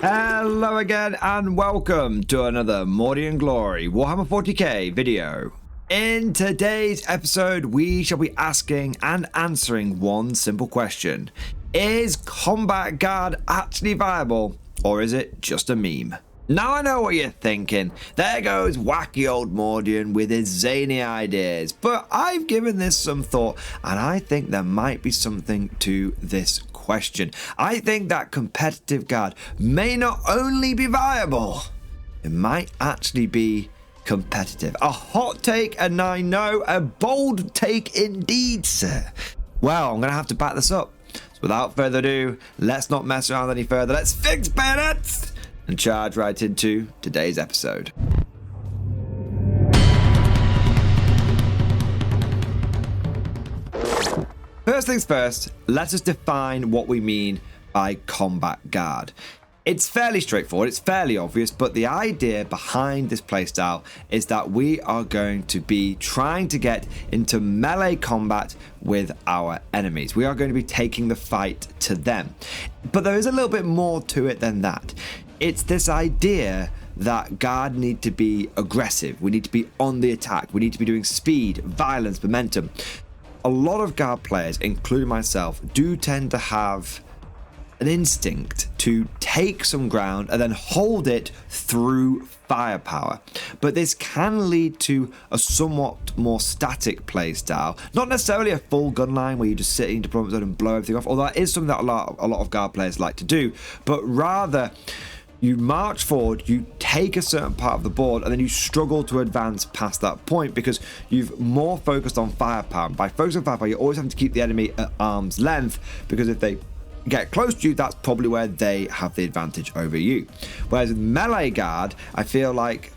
Hello again and welcome to another Morty and Glory Warhammer 40k video. In today's episode we shall be asking and answering one simple question. Is Combat Guard actually viable or is it just a meme? Now I know what you're thinking. There goes wacky old Mordian with his zany ideas. But I've given this some thought and I think there might be something to this question. I think that competitive guard may not only be viable, it might actually be competitive. A hot take, and I know a bold take indeed, sir. Well, I'm going to have to back this up. So without further ado, let's not mess around any further. Let's fix bayonets and charge right into today's episode. First things first, let us define what we mean by Combat Guard. It's fairly straightforward, it's fairly obvious, but the idea behind this playstyle is that we are going to be trying to get into melee combat with our enemies. We are going to be taking the fight to them. But there is a little bit more to it than that. It's this idea that Guard need to be aggressive. We need to be on the attack. We need to be doing speed, violence, momentum. A lot of Guard players, including myself, do tend to have an instinct to take some ground and then hold it through firepower. But this can lead to a somewhat more static play style. Not necessarily a full gun line where you just sit in deployment zone and blow everything off, although that is something that a lot of Guard players like to do, but rather you march forward, you take a certain part of the board, and then you struggle to advance past that point because you've more focused on firepower. By focusing on firepower, you always have to keep the enemy at arm's length because if they get close to you, that's probably where they have the advantage over you. Whereas with melee guard, I feel like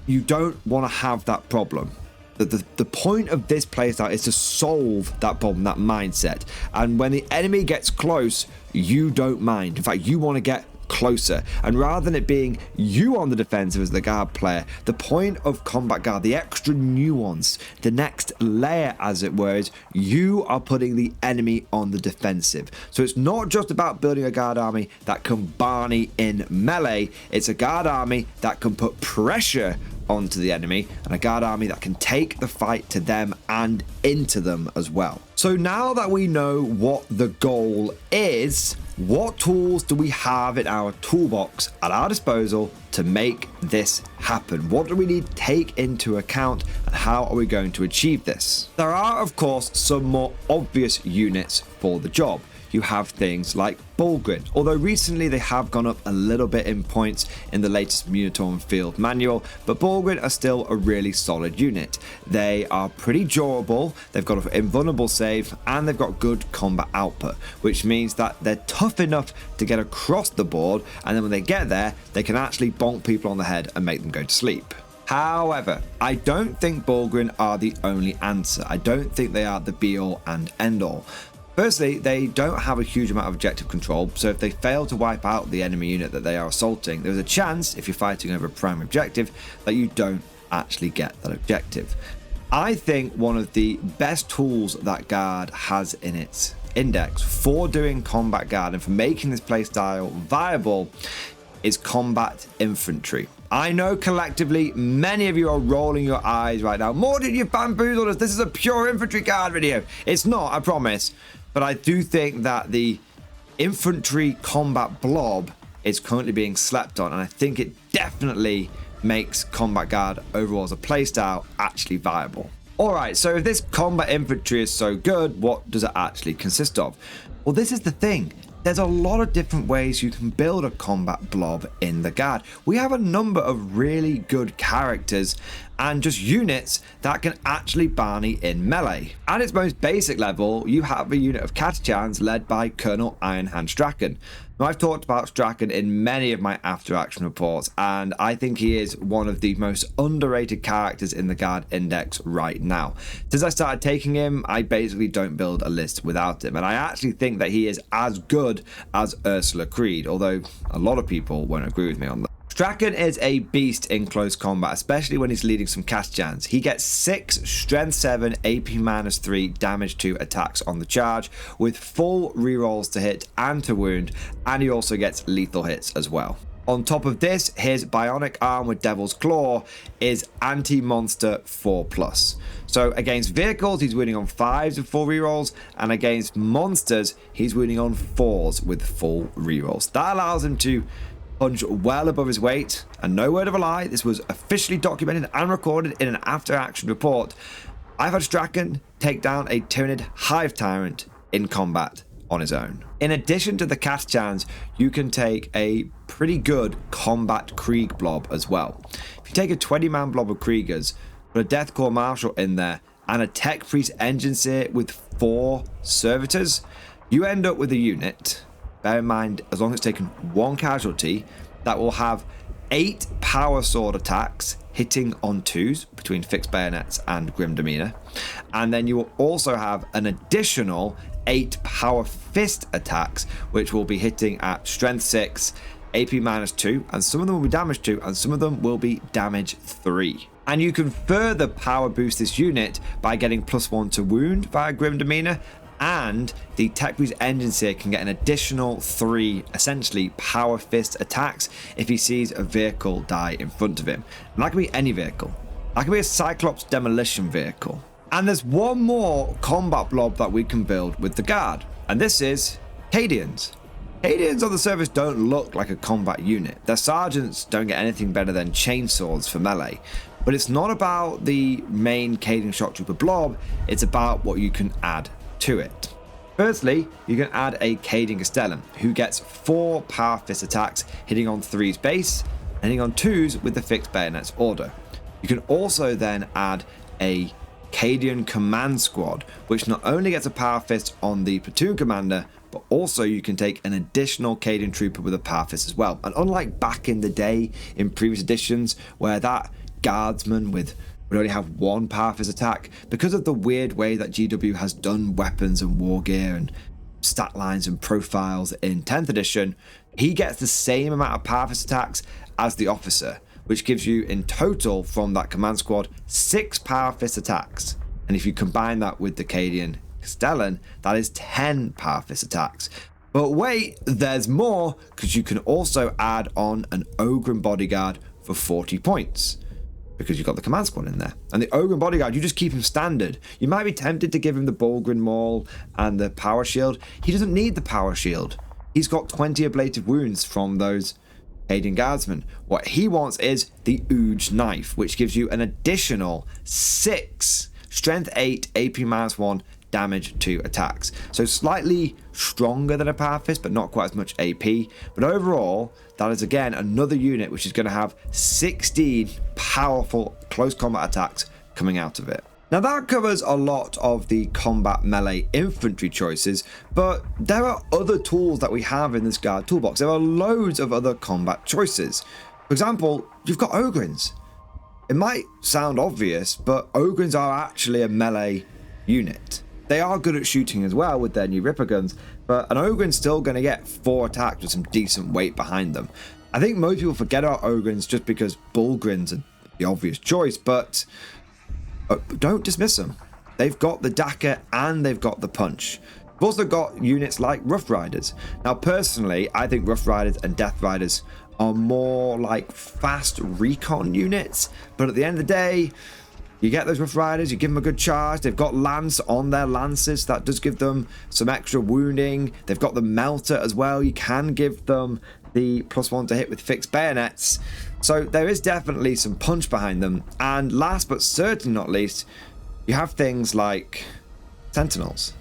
you don't want to have that problem. The point of this playstyle is to solve that problem, that mindset. And when the enemy gets close, you don't mind. In fact, you want to get closer, and rather than it being you on the defensive as the Guard player, the point of Combat Guard, the extra nuance, the next layer as it were, is you are putting the enemy on the defensive. So it's not just about building a Guard army that can Barney in melee, it's a Guard army that can put pressure onto the enemy and a Guard army that can take the fight to them and into them as well. So now that we know what the goal is, what tools do we have in our toolbox at our disposal to make this happen? What do we need to take into account and how are we going to achieve this? There are of course some more obvious units for the job. You have things like Bullgrin, although recently they have gone up a little bit in points in the latest Minotaur Field manual, but Bullgrin are still a really solid unit. They are pretty durable, they've got an invulnerable save, and they've got good combat output, which means that they're tough enough to get across the board, and then when they get there, they can actually bonk people on the head and make them go to sleep. However, I don't think Bullgrin are the only answer. I don't think they are the be-all and end-all. Firstly, they don't have a huge amount of objective control, so if they fail to wipe out the enemy unit that they are assaulting, there's a chance, if you're fighting over a primary objective, that you don't actually get that objective. I think one of the best tools that Guard has in its index for doing Combat Guard and for making this playstyle viable is combat infantry. I know collectively many of you are rolling your eyes right now. More did you bamboozled us? This is a pure infantry Guard video. It's not, I promise. But I do think that the infantry combat blob is currently being slept on, and I think it definitely makes Combat Guard overall as a playstyle actually viable. Alright, so if this combat infantry is so good, what does it actually consist of? Well, this is the thing. There's a lot of different ways you can build a combat blob in the Guard. We have a number of really good characters and just units that can actually Barney in melee. At its most basic level, you have a unit of Catachans led by Colonel Ironhand Strachan. Now, I've talked about Strachan in many of my after action reports, and I think he is one of the most underrated characters in the Guard Index right now. Since I started taking him, I basically don't build a list without him, and I actually think that he is as good as Ursula Creed, although a lot of people won't agree with me on that. Strachan is a beast in close combat, especially when he's leading some Catachans. He gets 6 strength 7 AP -3 damage 2 attacks on the charge with full rerolls to hit and to wound, and he also gets lethal hits as well. On top of this, his bionic arm with Devil's Claw is anti-monster 4+. So against vehicles, he's winning on 5s with full rerolls, and against monsters, he's winning on 4s with full rerolls. That allows him to punch well above his weight, and no word of a lie, this was officially documented and recorded in an after-action report. I've had Strachan take down a Tyranid Hive Tyrant in combat on his own. In addition to the cast chance, you can take a pretty good combat Krieg blob as well. If you take a 20-man blob of Kriegers, put a Deathcore Marshal in there, and a Tech Priest Engineer with 4 Servitors, you end up with a unit, bear in mind, as long as it's taken 1 casualty, that will have 8 Power Sword attacks hitting on 2s between Fixed Bayonets and Grim Demeanor. And then you will also have an additional 8 Power Fist attacks, which will be hitting at Strength 6, AP -2, and some of them will be damage 2, and some of them will be damage 3. And you can further power boost this unit by getting +1 to wound via Grim Demeanor, and the Tech Priest Engineer can get an additional 3 essentially Power Fist attacks if he sees a vehicle die in front of him. And that can be any vehicle. That can be a Cyclops demolition vehicle. And there's one more combat blob that we can build with the Guard, and this is Cadians. Cadians on the surface don't look like a combat unit. Their sergeants don't get anything better than chainsaws for melee. But it's not about the main Cadian Shock Trooper blob, it's about what you can add to it. Firstly, you can add a Cadian Castellan, who gets 4 Power Fist attacks, hitting on 3's base, and hitting on 2's with the Fixed Bayonets order. You can also then add a Cadian Command Squad, which not only gets a Power Fist on the platoon commander, but also you can take an additional Cadian Trooper with a Power Fist as well. And unlike back in the day in previous editions, where that Guardsman would only have 1 Power Fist attack, because of the weird way that GW has done weapons and war gear and stat lines and profiles in 10th edition, he gets the same amount of Power Fist attacks as the officer, which gives you in total from that command squad 6 Power Fist attacks. And if you combine that with the Cadian Castellan, that is 10 Power Fist attacks. But wait, there's more, because you can also add on an Ogren Bodyguard for 40 points. Because you've got the command squad in there. And the Ogren Bodyguard, you just keep him standard. You might be tempted to give him the Bulgrin Maul and the Power Shield. He doesn't need the Power Shield. He's got 20 ablative wounds from those Cadian Guardsmen. What he wants is the Ooge Knife, which gives you an additional 6 Strength 8, AP -1, damage 2 attacks. So slightly stronger than a Power Fist, but not quite as much AP. But overall, that is again another unit which is going to have 16 powerful close combat attacks coming out of it. Now that covers a lot of the combat melee infantry choices, but there are other tools that we have in this Guard toolbox. There are loads of other combat choices. For example, you've got Ogrins. It might sound obvious, but Ogrins are actually a melee unit. They are good at shooting as well with their new Ripper guns, but an Ogren's still going to get 4 attacks with some decent weight behind them. I think most people forget about Ogrins just because Bulgrins are the obvious choice, but don't dismiss them. They've got the Daka and they've got the Punch. We've also got units like Rough Riders. Now personally, I think Rough Riders and Death Riders are more like fast recon units, but at the end of the day, you get those Rough Riders, you give them a good charge, they've got Lance on their Lances, that does give them some extra wounding, they've got the Melter as well, you can give them the +1 to hit with Fixed Bayonets, so there is definitely some punch behind them. And last but certainly not least, you have things like Sentinels.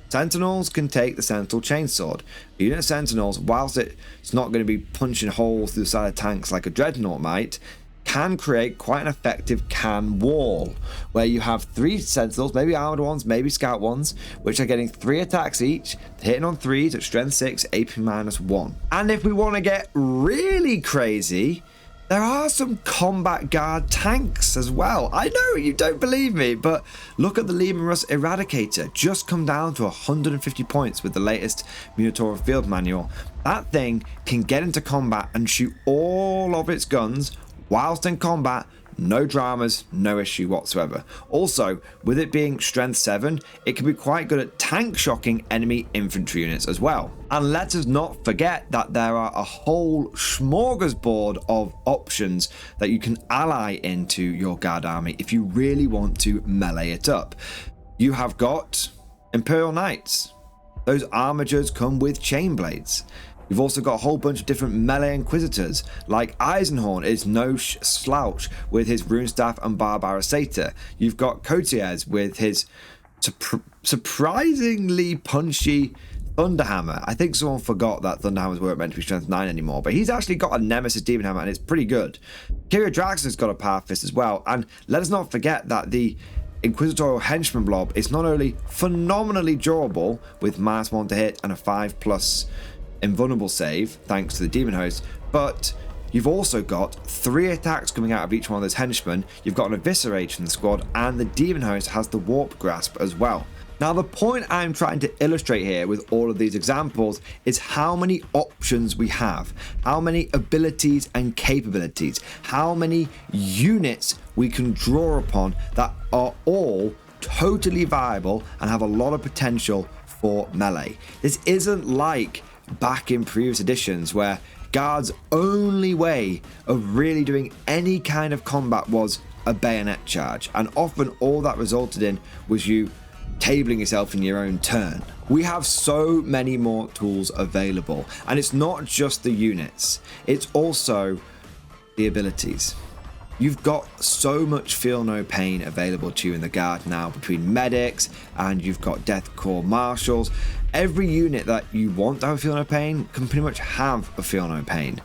Sentinels can take the Sentinel Chainsword. A unit of Sentinels, whilst it's not going to be punching holes through the side of tanks like a Dreadnought might, can create quite an effective can wall, where you have 3 Sentinels, maybe armored ones, maybe scout ones, which are getting 3 attacks each, hitting on 3s at strength 6, AP -1. And if we want to get really crazy, there are some combat guard tanks as well. I know you don't believe me, but look at the Lehman Russ Eradicator, just come down to 150 points with the latest Minotaur Field Manual. That thing can get into combat and shoot all of its guns whilst in combat, no dramas, no issue whatsoever. Also, with it being strength 7, it can be quite good at tank shocking enemy infantry units as well. And let us not forget that there are a whole smorgasbord of options that you can ally into your guard army if you really want to melee it up. You have got Imperial Knights. Those armatures come with chain blades. You've also got a whole bunch of different melee inquisitors, like Eisenhorn is no slouch with his Runestaff and Barbarossator. You've got Cotiers with his surprisingly punchy Thunderhammer. I think someone forgot that Thunderhammers weren't meant to be strength 9 anymore, but he's actually got a Nemesis Demon Hammer and it's pretty good. Kyria Draxon's got a Power Fist as well, and let us not forget that the Inquisitorial Henchman Blob is not only phenomenally durable with -1 to hit and a 5+ invulnerable save thanks to the Demon Host, but you've also got 3 attacks coming out of each one of those henchmen. You've got an Eviscerate from the squad, and the Demon Host has the Warp Grasp as well. Now, the point I'm trying to illustrate here with all of these examples is how many options we have, how many abilities and capabilities, how many units we can draw upon that are all totally viable and have a lot of potential for melee. This isn't like back in previous editions where Guard's only way of really doing any kind of combat was a bayonet charge, and often all that resulted in was you tabling yourself in your own turn. We have so many more tools available, and it's not just the units, it's also the abilities. You've got so much feel no pain available to you in the Guard now, between medics and you've got Death Corps marshals. Every unit that you want to have a feel no pain can pretty much have a feel no pain.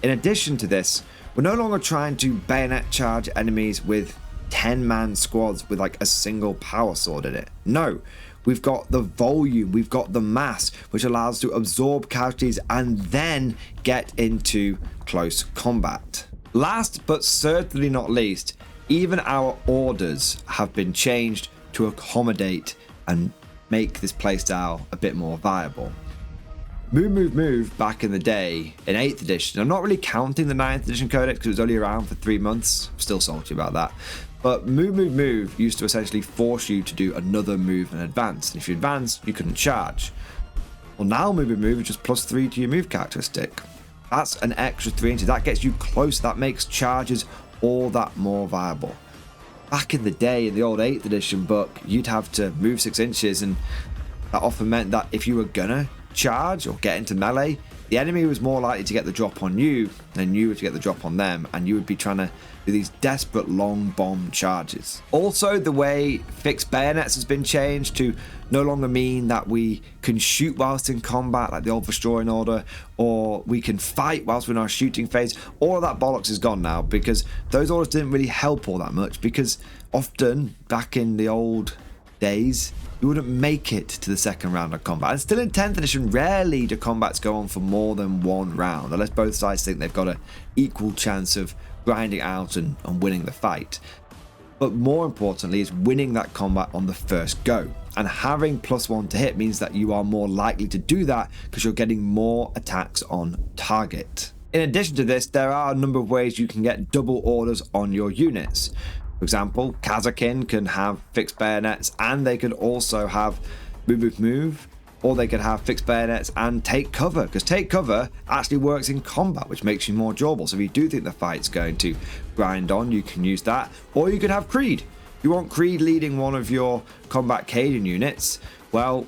In addition to this, we're no longer trying to bayonet charge enemies with 10-man squads with like a single power sword in it. No, we've got the volume, we've got the mass, which allows us to absorb casualties and then get into close combat. Last but certainly not least, even our orders have been changed to accommodate and make this playstyle a bit more viable. Move back in the day in 8th edition, I'm not really counting the 9th edition codex because it was only around for 3 months, I'm still salty about that, but move used to essentially force you to do another move and advance, and if you advanced you couldn't charge. Well, now move is just +3 to your move characteristic. That's an extra 3 inches. That gets you close. That makes charges all that more viable. Back in the day, in the old 8th edition book, you'd have to move 6 inches, and that often meant that if you were gonna charge or get into melee, the enemy was more likely to get the drop on you than you were to get the drop on them, and you would be trying to do these desperate long bomb charges. Also, the way fixed bayonets has been changed to no longer mean that we can shoot whilst in combat like the old Destroying Order, or we can fight whilst we're in our shooting phase. All of that bollocks is gone now, because those orders didn't really help all that much, because often back in the old days you wouldn't make it to the second round of combat, and still in 10th edition rarely do combats go on for more than 1 round unless both sides think they've got an equal chance of grinding out and winning the fight. But more importantly is winning that combat on the first go, and having +1 to hit means that you are more likely to do that because you're getting more attacks on target. In addition to this, there are a number of ways you can get double orders on your units. For example, Kazakin can have fixed bayonets and they could also have move, or they could have fixed bayonets and take cover, because take cover actually works in combat, which makes you more durable. So if you do think the fight's going to grind on, you can use that. Or you could have Creed. You want Creed leading one of your combat Cajun units, well,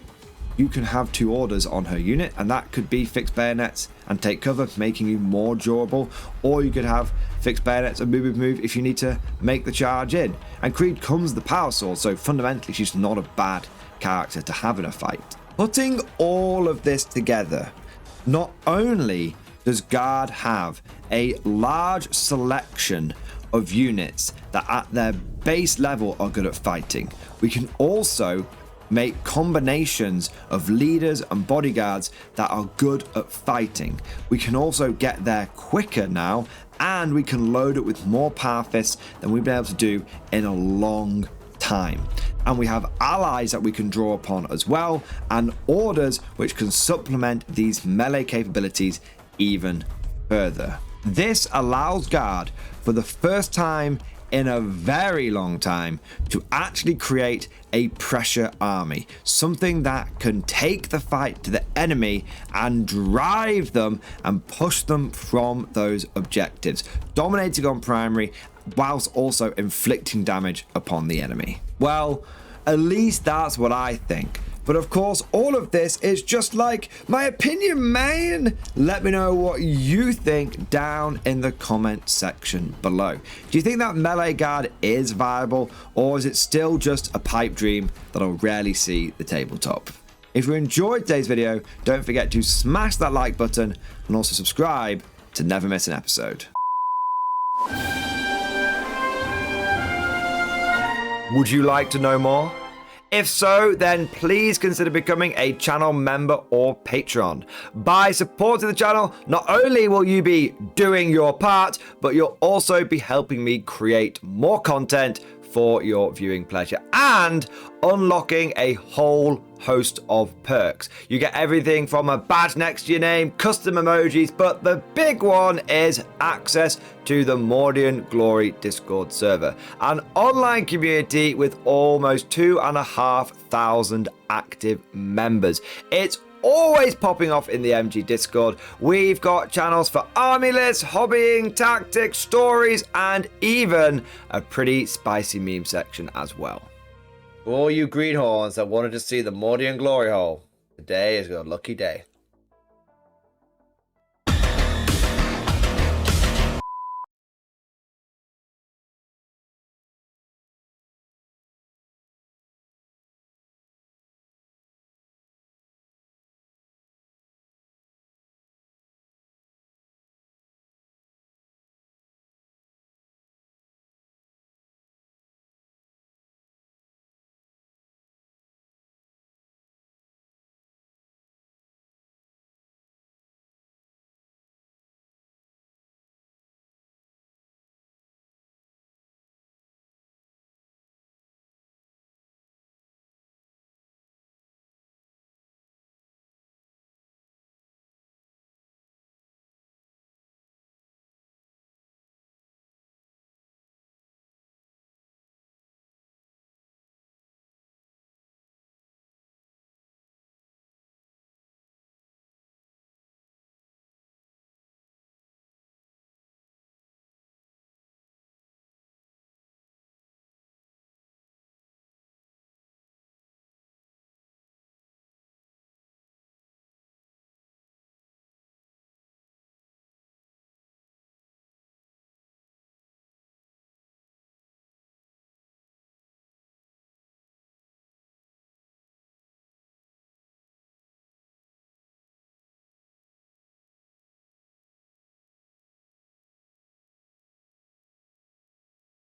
you can have 2 orders on her unit, and that could be fixed bayonets and take cover, making you more durable. Or you could have fixed bayonets and move if you need to make the charge in. And Creed comes with the power sword, so fundamentally she's not a bad character to have in a fight. Putting all of this together, not only does Guard have a large selection of units that at their base level are good at fighting, we can also make combinations of leaders and bodyguards that are good at fighting. We can also get there quicker now, and we can load it with more power fists than we've been able to do in a long time. And we have allies that we can draw upon as well, and orders which can supplement these melee capabilities even further. This allows Guard, for the first time in a very long time to actually create a pressure army, something that can take the fight to the enemy and drive them and push them from those objectives, dominating on primary whilst also inflicting damage upon the enemy. Well, at least that's what I think. But of course, all of this is just like my opinion, man. Let me know what you think down in the comment section below. Do you think that melee guard is viable, or is it still just a pipe dream that'll rarely see the tabletop? If you enjoyed today's video, don't forget to smash that like button and also subscribe to never miss an episode. Would you like to know more? If so, then please consider becoming a channel member or patron. By supporting the channel, not only will you be doing your part, but you'll also be helping me create more content for your viewing pleasure and unlocking a whole host of perks. You get everything from a badge next to your name, custom emojis, but the big one is access to the Mordian Glory Discord server, an online community with almost 2,500 active members. It's always popping off in the MG Discord. We've got channels for army lists, hobbying, tactics, stories, and even a pretty spicy meme section as well. For all you greenhorns that wanted to see the Mordian Glory Hole, today is your lucky day.